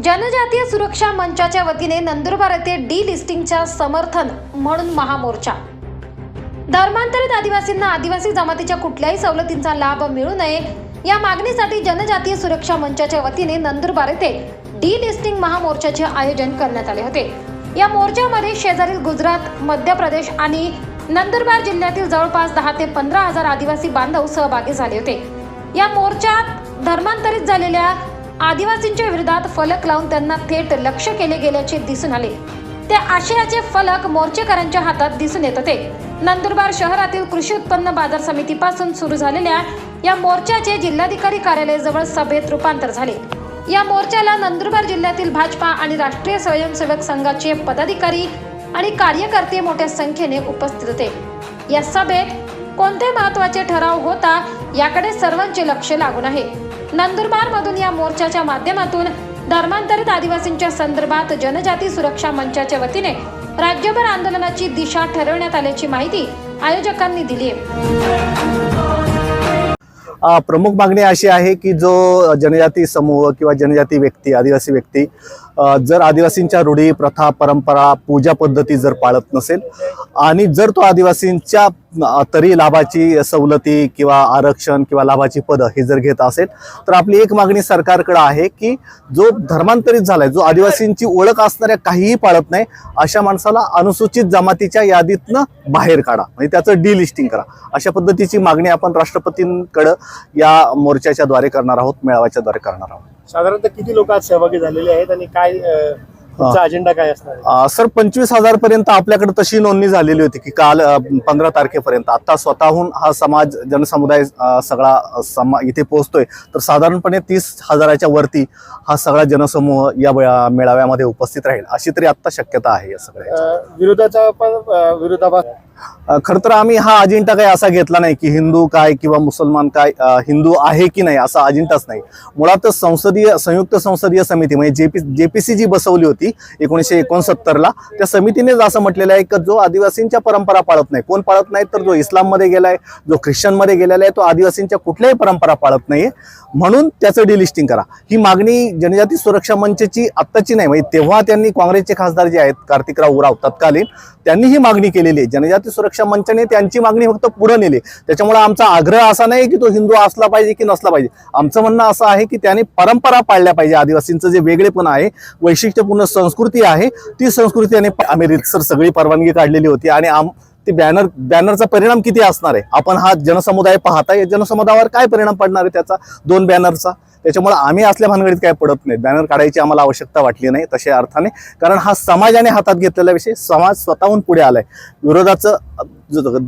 जनजातीय सुरक्षा मंचाच्या वतीने नंदुरबार येथे डी-लिस्टिंगच्या समर्थन म्हणून महामोर्चा। धर्मांतरित आदिवासींना आदिवासी जमातीच्या कुठल्याही सवलतींचा लाभ मिळू नये या मागणीसाठी जनजातीय सुरक्षा मंचाच्या वतीने नंदुरबार येथे डी-लिस्टिंग महामोर्चाचे आयोजन करण्यात आले होते। या मोर्चामध्ये शेजारील गुजरात, मध्य प्रदेश आणि नंदुरबार जिल्ह्यातील जवळपास 10 ते 15 हजार आदिवासी बांधव सहभागी झाले होते। या मोर्चात धर्मांतरित झालेल्या आदिवासींच्या विरोधात फलक लावून त्यांना थेट लक्ष्य केले गेल्याचे दिसून आले। त्या आशयाचे फलक मोर्चेकरांच्या हातात दिसून येत होते। नंदुरबार शहरातील कृषी उत्पन्न बाजार समितीपासून सुरू झालेल्या या मोर्चाचे जिल्हाधिकारी कार्यालयाजवळ सभेत रूपांतर झाले। या मोर्चाला नंदुरबार जिल्ह्यातील भाजपा आणि राष्ट्रीय स्वयंसेवक संघाचे पदाधिकारी आणि कार्यकर्ते मोठ्या संख्येने उपस्थित होते। या सभेत कोणते महत्त्वाचे ठराव होता याकडे सर्वांचे लक्ष लागून आहे। नंदुरबार मधून या मोर्चाच्या माध्यमातून धर्मांतरित आदिवासींच्या संदर्भात जनजाती सुरक्षा मंचाच्या वतीने राज्यभर आंदोलनाची दिशा ठरवण्यात आल्याची माहिती आयोजकांनी दिली आहे। प्रमुख मागणी अशी आहे की जो जनजाती समूह किंवा जनजाती व्यक्ती, आदिवासी व्यक्ती जर आदिवासींच्या रूढी, प्रथा, परंपरा, पूजा पद्धती जर पाळत नसेल आणि जर तो आदिवासींच्या तरी लाभाची सवलती किंवा आरक्षण किंवा लाभाची पदं हे जर घेत असेल तर आपली एक मागणी सरकारकडे आहे की जो धर्मांतरित झालाय, जो आदिवासींची ओळख असणाऱ्या काहीही पाळत नाही अशा माणसाला अनुसूचित जमातीच्या यादीतनं बाहेर काढा, म्हणजे त्याचं डी-लिस्टिंग करा। अशा पद्धतीची मागणी आपण राष्ट्रपतींकडे या मोर्चाच्या द्वारे करणार आहोत, मेळाव्याच्या द्वारे करणार आहोत। साधारणतः किती लोक आज सहभागी झालेले आहेत आणि काय तुमचा अजेंडा काय असणार आहे? सर 25,000 पर्यंत आपल्याकडे तशी नोंदणी झालेली होती की काल 15 तारखेपर्यंत। आता स्वतःहून हा समाज, जनसमुदाय सगळा इथे पोहोचतोय तर साधारणपणे 30,000च्या वरती हा सगळा जनसमूह या मेळाव्यामध्ये उपस्थित राहील अशी तरी आता शक्यता आहे। या सगळ्या विरोधाचा पण विरोधाभास खरं तर आम्ही हा अजेंडा काही असा घेतला नाही की हिंदू काय किंवा मुसलमान काय, हिंदू आहे की नाही असा अजेंडाच नाही। मुळातच संयुक्त संसदीय समिती म्हणजे जेपीसी जी बसवली होती 1969ला, त्या समितीनेच असं म्हटलेलं आहे की जो आदिवासींच्या परंपरा पाळत नाही, कोण पाळत नाही तर जो इस्लाममध्ये गेलाय, जो ख्रिश्चनमध्ये गेलेला आहे, तो आदिवासींच्या कुठल्याही परंपरा पाळत नाहीये, म्हणून त्याचं डिलिस्टिंग करा। ही मागणी जनजाती सुरक्षा मंचची आत्ताची नाही, म्हणजे तेव्हा त्यांनी काँग्रेसचे खासदार जे आहेत कार्तिकराव उराव तत्कालीन त्यांनी ही मागणी केलेली आहे। जनजाती सुरक्षा मंचाने त्यांची मागणी फक्त पुढे नेली। त्याच्यामुळे आमचा आग्रह असा नाही की तो हिंदू असला पाहिजे की नसला पाहिजे। आमचं म्हणणं असं आहे की त्याने परंपरा पाळल्या पाहिजे। आदिवासींचं जे वेगळेपण आहे, वैशिष्ट्यपूर्ण संस्कृती आहे, ती संस्कृती त्याने आम्ही रीतसर सगळी परवानगी काढलेली होती आणि ते बॅनरचा परिणाम किती असणार आहे, आपण हा जनसमुदाय पाहताय, जनसमुदायावर काय परिणाम पडणार आहे त्याचा 2 बॅनरचा। त्याच्यामुळे आम्ही असल्या भानगडीत काय पडत नाही, बॅनर काढायची आम्हाला आवश्यकता वाटली नाही तशा अर्थाने, कारण हा समाजाने हातात घेतलेला विषय, समाज स्वतःहून पुढे आलाय। विरोधाचं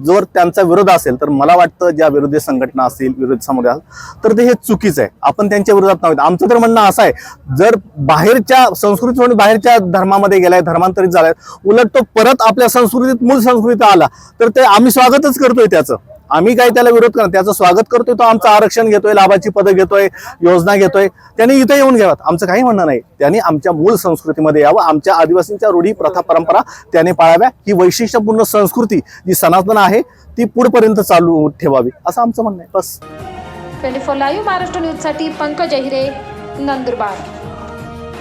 जर त्यांचा विरोध असेल तर मला वाटतं ज्या विरोधी संघटना असतील, विरोधी समुदाय तर ते हे चुकीचं आहे, आपण त्यांच्या विरोधात नव्हते। आमचं तर म्हणणं असं आहे, जर बाहेरच्या संस्कृती म्हणून बाहेरच्या धर्मामध्ये गेलाय, धर्मांतरित झालाय, उलट तो परत आपल्या संस्कृतीत, मूळ संस्कृतीत आला तर ते आम्ही स्वागतच करतोय त्याचं। आम्ही काय त्याला विरोध करणार, त्याचं स्वागत करतोय, तो आमचं आरक्षण घेतोय, लाभाची पदं घेतोय, योजना घेतोय, त्यांनी इथे येऊन घ्यावात, आमचं काही म्हणणं नाही। त्यांनी आमच्या मूळ संस्कृतीमध्ये यावं, आमच्या आदिवासींच्या रूढी, प्रथा, परंपरा त्याने पाळाव्या, ही वैशिष्ट्यपूर्ण संस्कृती जी सनातन आहे ती पुढपर्यंत चालू ठेवावी असं आमचं म्हणणं आहे, बस। 24 लाईव्ह महाराष्ट्र न्यूजसाठी पंकज अहिरे, नंदुरबार।